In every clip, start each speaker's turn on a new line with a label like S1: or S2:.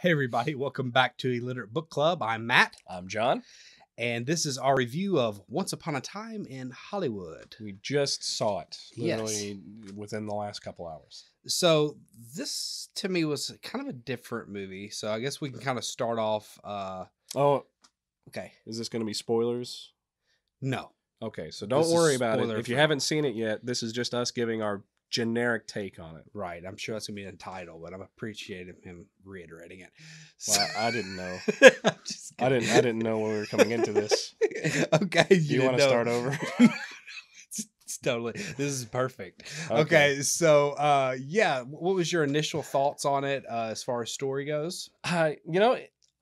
S1: Hey everybody, welcome back to Illiterate Book Club. I'm Matt,
S2: I'm John.
S1: and this is our review of Once Upon a Time in Hollywood.
S2: We just saw it
S1: Yes.
S2: literally within the last couple hours.
S1: So this to me was kind of a different movie. So I guess we can kind of start off.
S2: Oh,
S1: Okay,
S2: is this going to be spoilers?
S1: no,
S2: Okay, so don't
S1: This is
S2: worry about it.
S1: spoiler
S2: If you
S1: free.
S2: haven't seen it yet, this is just us giving our generic take on it.
S1: right. I'm sure that's gonna be in the title, but I'm appreciating him reiterating it.
S2: Well, I didn't know.
S1: I'm just
S2: I didn't know when we were coming into this.
S1: Okay,
S2: Do you want to start over?
S1: It's totally. This is perfect.
S2: Okay.
S1: Okay, so yeah, what was your initial thoughts on it as far as story goes?
S2: I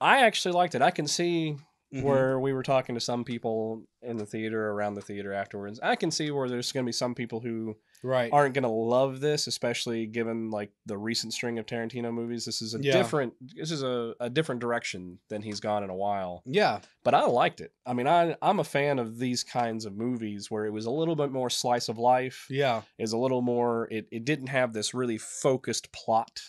S2: actually liked it. I can see
S1: Mhm.
S2: where we were talking to some people in the theater, around the theater afterwards. I can see where there's going to be some people who
S1: Right.
S2: aren't going to love this, especially given like the recent string of Tarantino movies. This is a
S1: Yeah.
S2: different direction than he's gone in a while.
S1: Yeah.
S2: But I liked it. I mean, I'm a fan of these kinds of movies where it was a little bit more slice of life.
S1: Yeah.
S2: Is a little more. It didn't have this really focused plot.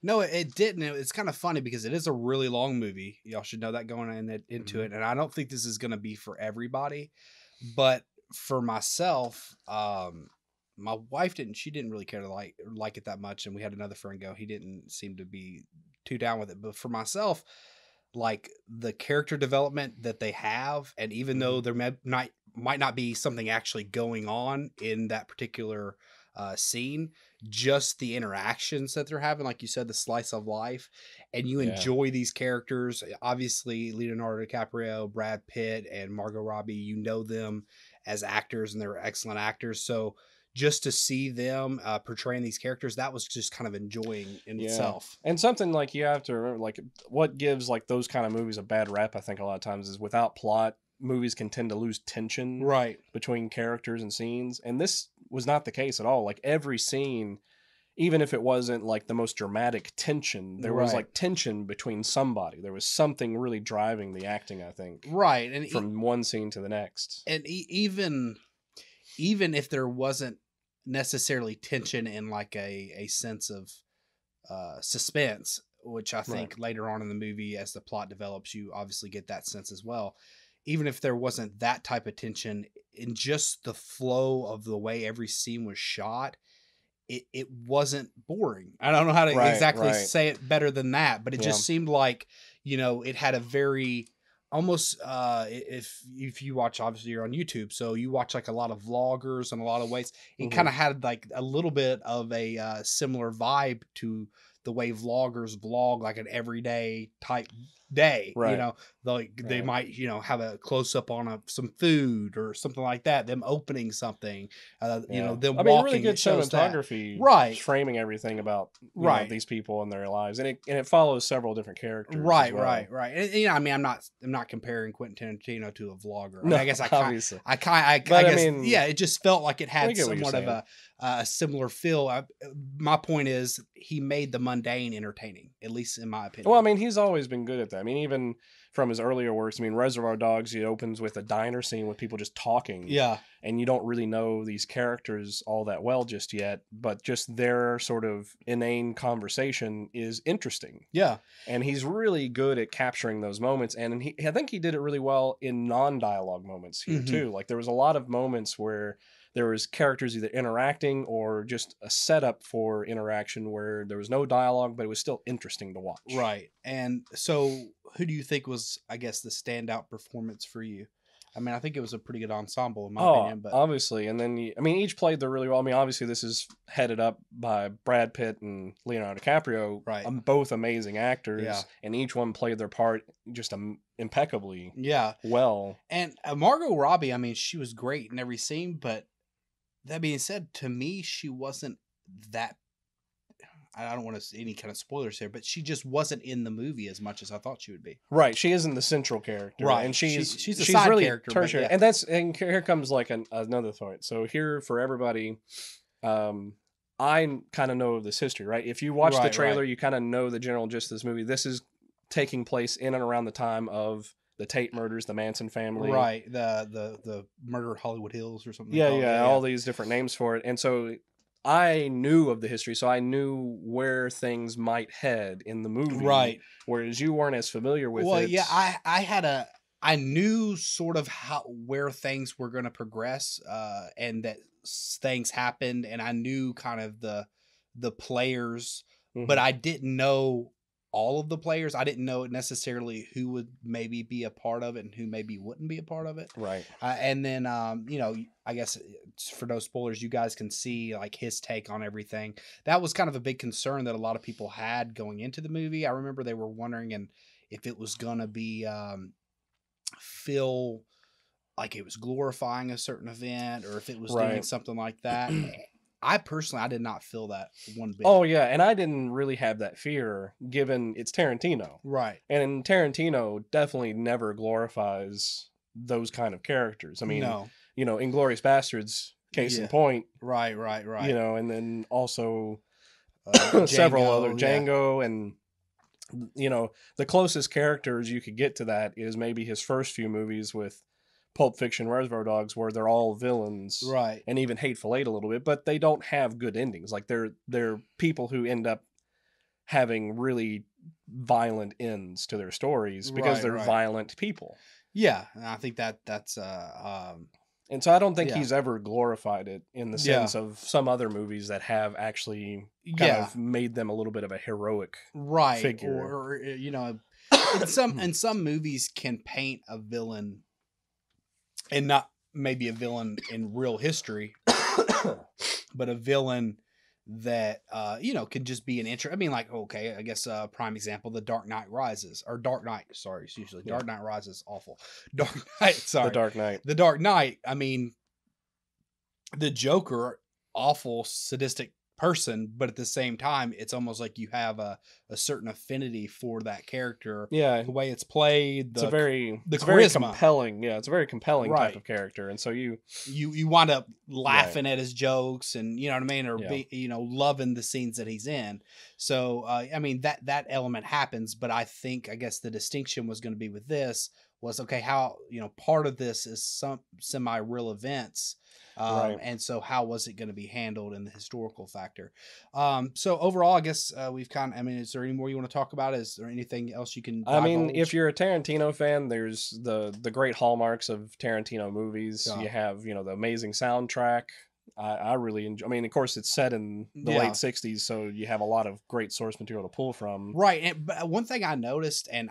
S1: No, it didn't. It's kind of funny because it is a really long movie. Y'all should know that going into
S2: Mhm.
S1: it. And I don't think this is going to be for everybody, but for myself, my wife she didn't really care to like it that much. And we had another friend go, he didn't seem to be too down with it. But for myself, like the character development that they have, and even though there might not be something actually going on in that particular scene, just the interactions that they're having, like you said, the slice of life, and you
S2: Yeah.
S1: enjoy these characters. Obviously, Leonardo DiCaprio, Brad Pitt, and Margot Robbie, you know them as actors, and they're excellent actors. So just to see them portraying these characters, that was just kind of enjoying in
S2: Yeah.
S1: itself.
S2: And something like you have to remember, like what gives like those kind of movies a bad rap, I think a lot of times, is without plot, movies can tend to lose tension
S1: Right.
S2: between characters and scenes. And this was not the case at all. Like every scene, even if it wasn't like the most dramatic tension, there was
S1: Right.
S2: like tension between somebody. There was something really driving the acting, I think,
S1: Right. And
S2: from one scene to the next.
S1: and even if there wasn't necessarily tension and like a sense of suspense, which I think later on in the movie, as the plot develops, you obviously get that sense as well. Even if there wasn't that type of tension, in just the flow of the way every scene was shot, it wasn't boring. I don't know how to
S2: Right,
S1: exactly
S2: right.
S1: say it better than that, but it
S2: Yeah.
S1: just seemed like, it had a very almost if you watch, obviously you're on YouTube, so you watch like a lot of vloggers and a lot of ways, it
S2: Mhm.
S1: kind of had like a little bit of a similar vibe to the way vloggers vlog, like an everyday type day.
S2: Right.
S1: They
S2: Right.
S1: might have a close-up on some food or something like that, them opening something,
S2: Yeah.
S1: them
S2: I mean,
S1: walking.
S2: really good
S1: It shows that.
S2: cinematography,
S1: Right.
S2: Framing everything about
S1: Right.
S2: these people and their lives, and it follows several different characters.
S1: Right,
S2: as well.
S1: right. And, I mean, I'm not comparing Quentin Tarantino to a vlogger. I mean,
S2: No,
S1: I guess
S2: obviously.
S1: I
S2: But, I
S1: guess,
S2: mean,
S1: yeah, it just felt like it
S2: I
S1: had
S2: get what you're
S1: somewhat of a similar feel. My point is, he made the mundane entertaining, at least in my opinion.
S2: Well, I mean, he's always been good at that. I mean, even from his earlier works, I mean, Reservoir Dogs, it opens with a diner scene with people just talking.
S1: Yeah.
S2: And you don't really know these characters all that well just yet, but just their sort of inane conversation is interesting.
S1: Yeah.
S2: And he's really good at capturing those moments. And I think he did it really well in non-dialogue moments here,
S1: Mhm.
S2: too. Like, there was a lot of moments where there was characters either interacting or just a setup for interaction where there was no dialogue, but it was still interesting to watch.
S1: Right. And so, who do you think was, I guess, the standout performance for you? I mean, I think it was a pretty good ensemble in my opinion, but
S2: obviously. And then, each played there really well. I mean, obviously, this is headed up by Brad Pitt and Leonardo DiCaprio.
S1: Right.
S2: Both amazing actors.
S1: Yeah.
S2: And each one played their part just impeccably
S1: yeah.
S2: well.
S1: And Margot Robbie, I mean, she was great in every scene, but that being said, to me, she wasn't that. I don't want to say any kind of spoilers here, but she just wasn't in the movie as much as I thought she would be.
S2: Right, she isn't the central character,
S1: Right.
S2: And she's
S1: a side
S2: really
S1: character, but
S2: tertiary,
S1: yeah.
S2: and here comes like another thought. So here for everybody, I kind of know this history, right? If you watch the
S1: Right,
S2: trailer,
S1: right.
S2: you kind of know the general gist of this movie. This is taking place in and around the time of the Tate murders, the Manson family,
S1: Right. The murder at Hollywood Hills or something.
S2: Yeah,
S1: they call it.
S2: yeah, all these different names for it. And so I knew of the history, so I knew where things might head in the movie,
S1: Right.
S2: whereas you weren't as familiar with
S1: Well,
S2: it.
S1: yeah, I knew sort of how where things were going to progress, and that things happened, and I knew kind of the players, but
S2: Mhm.
S1: I didn't know all of the players. I didn't know necessarily who would maybe be a part of it and who maybe wouldn't be a part of it.
S2: Right.
S1: And then, I guess for no spoilers, you guys can see like his take on everything. That was kind of a big concern that a lot of people had going into the movie. I remember they were wondering and if it was gonna be feel like it was glorifying a certain event or if it was doing
S2: Right.
S1: something like that. I personally, I did not feel that one bit.
S2: Oh yeah, and I didn't really have that fear given it's Tarantino.
S1: Right.
S2: And Tarantino definitely never glorifies those kind of characters. I mean,
S1: No.
S2: Inglorious Bastards, case in
S1: Yeah.
S2: point,
S1: Right.
S2: and then also several other
S1: Django. Yeah.
S2: Django, and the closest characters you could get to that is maybe his first few movies with Pulp Fiction, Reservoir Dogs, where they're all villains,
S1: Right.
S2: and even Hateful Eight a little bit, but they don't have good endings. Like they're people who end up having really violent ends to their stories because
S1: Right.
S2: they're
S1: Right.
S2: violent people.
S1: Yeah. And I think that's
S2: And so I don't think
S1: yeah.
S2: he's ever glorified it in the
S1: Yeah.
S2: sense of some other movies that have actually kind
S1: Yeah.
S2: of made them a little bit of a heroic
S1: Right.
S2: figure.
S1: Or in some movies can paint a villain and not maybe a villain in real history, but a villain that can just be an intro. I mean, like, okay, I guess prime example, The Dark Knight Rises or Dark Knight. Sorry, it's usually
S2: Yeah.
S1: Dark Knight Rises. Awful. Dark Knight. Sorry,
S2: The Dark Knight.
S1: The Dark Knight. I mean, the Joker, awful sadistic person, but at the same time, it's almost like you have a certain affinity for that character.
S2: Yeah,
S1: The way it's played,
S2: it's very
S1: charisma.
S2: compelling. Yeah, it's a very compelling
S1: Right.
S2: type of character, and so you
S1: wind up laughing at his jokes, and you know what I mean, or
S2: Yeah.
S1: loving the scenes that he's in. So I mean that element happens, but I guess the distinction was going to be with this was okay, how part of this is some semi real events.
S2: Right.
S1: And so how was it going to be handled in the historical factor? So overall, I guess we've I mean, is there any more you want to talk about? Is there anything else you can
S2: I mean,
S1: divulge?
S2: if you're a Tarantino fan, there's the great hallmarks of Tarantino movies.
S1: Yeah.
S2: You have, the amazing soundtrack. I really enjoy. I mean, of course, it's set in the late '60s, so you have a lot of great source material to pull from.
S1: Right, but one thing I noticed, and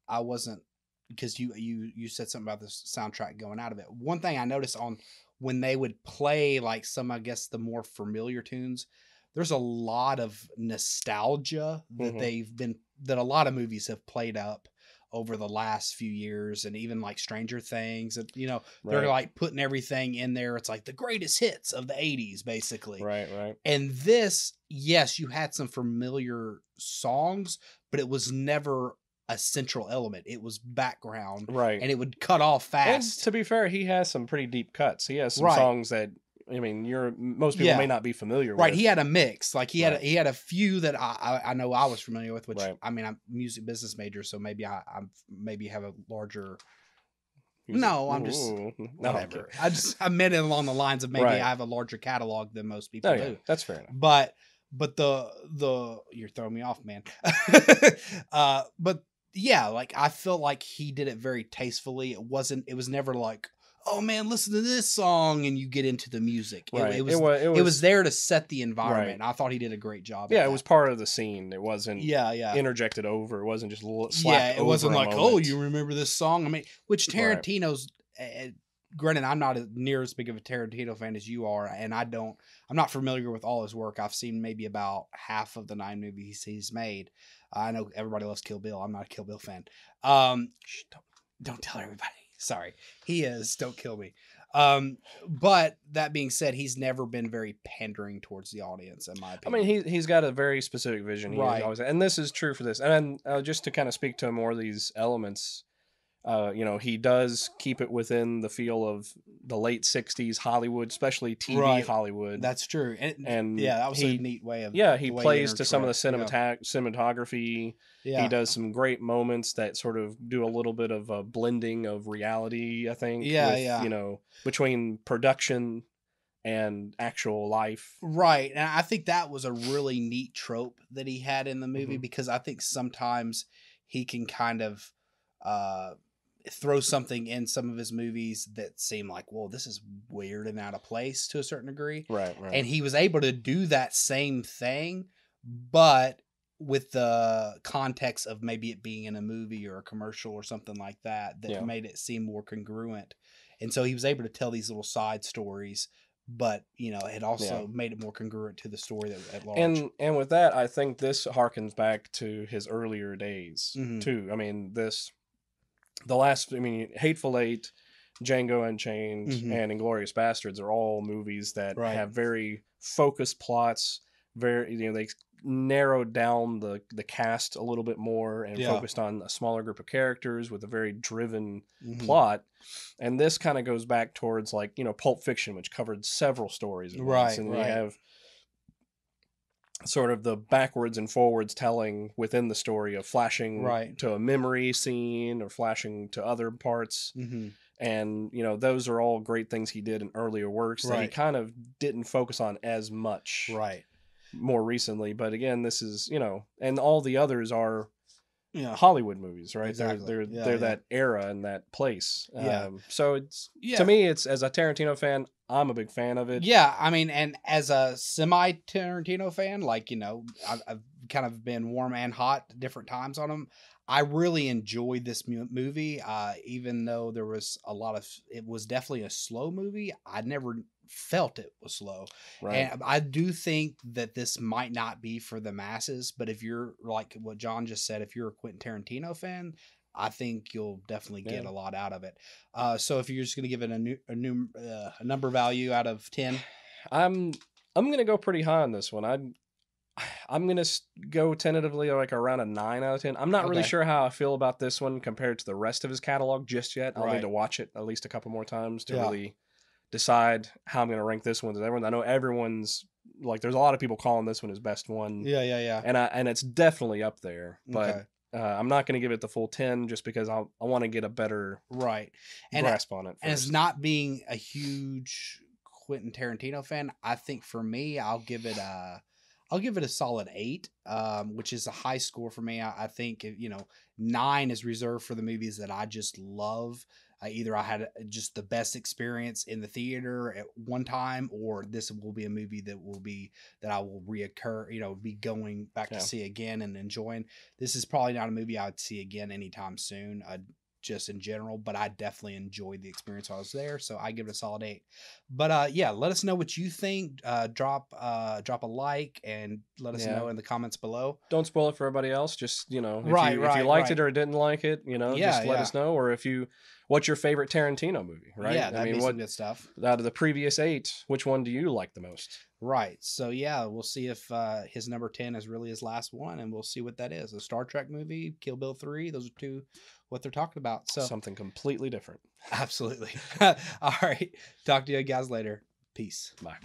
S1: I wasn't, because you said something about this soundtrack going out of it. One thing I noticed on when they would play like some, I guess, the more familiar tunes, there's a lot of nostalgia that that a lot of movies have played up over the last few years, and even like Stranger Things, and they're like putting everything in there. It's like the greatest hits of the 80s, basically.
S2: Right.
S1: And this, yes, you had some familiar songs, but it was never a central element. It was background,
S2: right,
S1: and it would cut off fast.
S2: And to be fair, he has some pretty deep cuts. He has some songs that, I mean, most people may not be familiar with.
S1: Right, he had a mix. Like he had a few that I know I was familiar with, which I mean, I'm a music business major, so maybe I maybe have a larger. I'm just whatever. I meant it along the lines of maybe I have a larger catalog than most people do.
S2: That's fair enough.
S1: But the you're throwing me off, man. But yeah, like I felt like he did it very tastefully. It was never like, oh man, listen to this song, and you get into the music.
S2: Right.
S1: It was there to set the environment.
S2: Right.
S1: And I thought he did a great job.
S2: Yeah, it was part of the scene. It wasn't
S1: yeah
S2: interjected over. It wasn't just
S1: it wasn't like, oh, you remember this song? I mean, which Tarantino's. Granted, I'm not near as big of a Tarantino fan as you are, and I'm not familiar with all his work. I've seen maybe about half of the 9 movies he's made. I know everybody loves Kill Bill. I'm not a Kill Bill fan. Don't tell everybody. Sorry. He is. Don't kill me. But that being said, he's never been very pandering towards the audience, in my opinion.
S2: I mean, he's got a very specific vision.
S1: Right.
S2: And this is true for this. And just to kind of speak to more of these elements, he does keep it within the feel of the late '60s Hollywood, especially TV Hollywood.
S1: That's true, and that was a neat way of.
S2: Yeah, he plays to some of the cinematography. Yeah. He does some great moments that sort of do a little bit of a blending of reality. I think. Between production and actual life.
S1: Right. And I think that was a really neat trope that he had in the movie,
S2: Mhm.
S1: because I think sometimes he can kind of uh, throw something in some of his movies that seem like, well, this is weird and out of place to a certain degree.
S2: Right, right.
S1: And he was able to do that same thing, but with the context of maybe it being in a movie or a commercial or something like that, that
S2: Yeah.
S1: made it seem more congruent. And so he was able to tell these little side stories, but it also made it more congruent to the story that at large.
S2: And with that, I think this harkens back to his earlier days
S1: Mhm.
S2: too. I mean, Hateful Eight, Django Unchained,
S1: Mhm.
S2: and Inglorious Bastards are all movies that
S1: Right.
S2: have very focused plots. Very, they narrowed down the cast a little bit more and
S1: Yeah.
S2: focused on a smaller group of characters with a very driven
S1: Mhm.
S2: plot. And this kind of goes back towards like Pulp Fiction, which covered several stories at once,
S1: Right,
S2: and you
S1: right.
S2: have sort of the backwards and forwards telling within the story of flashing
S1: Right.
S2: to a memory scene or flashing to other parts.
S1: Mhm.
S2: And those are all great things he did in earlier works that he
S1: Right.
S2: kind of didn't focus on as much
S1: Right.
S2: more recently. But again, this is and all the others are
S1: Yeah.
S2: Hollywood movies, right?
S1: Exactly.
S2: They're
S1: Yeah,
S2: they're
S1: yeah.
S2: that era and that place.
S1: Yeah.
S2: So it's
S1: Yeah.
S2: to me, it's as a Tarantino fan, I'm a big fan of it.
S1: Yeah, I mean, and as a semi Tarantino fan, like I've kind of been warm and hot different times on him. I really enjoyed this movie, even though there was a lot of. It was definitely a slow movie. I never felt it was slow,
S2: Right.
S1: and I do think that this might not be for the masses. But if you're like what John just said, if you're a Quentin Tarantino fan, I think you'll definitely get
S2: Yeah.
S1: a lot out of it. So if you're just going to give it a number value out of 10,
S2: I'm gonna go pretty high on this one. I'm gonna go tentatively like around a 9 out of 10. I'm not really
S1: Okay.
S2: sure how I feel about this one compared to the rest of his catalog just yet. I'll need
S1: Right.
S2: to watch it at least a couple more times to
S1: Yeah.
S2: really decide how I'm gonna rank this one to everyone. I know everyone's like, there's a lot of people calling this one his best one,
S1: Yeah.
S2: and it's definitely up there. But
S1: Okay.
S2: I'm not gonna give it the full 10 just because I want to get a better
S1: Right. And
S2: grasp on it
S1: and as
S2: first.
S1: not being a huge Quentin Tarantino fan, I think for me, I'll give it a solid 8, which is a high score for me. I think 9 is reserved for the movies that I just love. Either I had just the best experience in the theater at one time, or this will be a movie that I will reoccur, be going back to
S2: Yeah.
S1: see again and enjoying. This is probably not a movie I would see again anytime soon. Just in general, but I definitely enjoyed the experience while I was there, so I give it a solid 8. But yeah, let us know what you think. Drop a like and let us know in the comments below.
S2: Don't spoil it for everybody else. Just if
S1: Right,
S2: you
S1: right,
S2: liked
S1: right.
S2: it or didn't like it,
S1: Yeah,
S2: just let
S1: yeah.
S2: us know. Or what's your favorite Tarantino movie, right?
S1: Yeah, that'd be some good stuff.
S2: Out of the previous 8, which one do you like the most?
S1: Right. So yeah, we'll see if his number 10 is really his last one, and we'll see what that is. A Star Trek movie, Kill Bill 3. Those are two what they're talking about. So
S2: Something completely different.
S1: absolutely. All right. Talk to you guys later. Peace.
S2: Bye.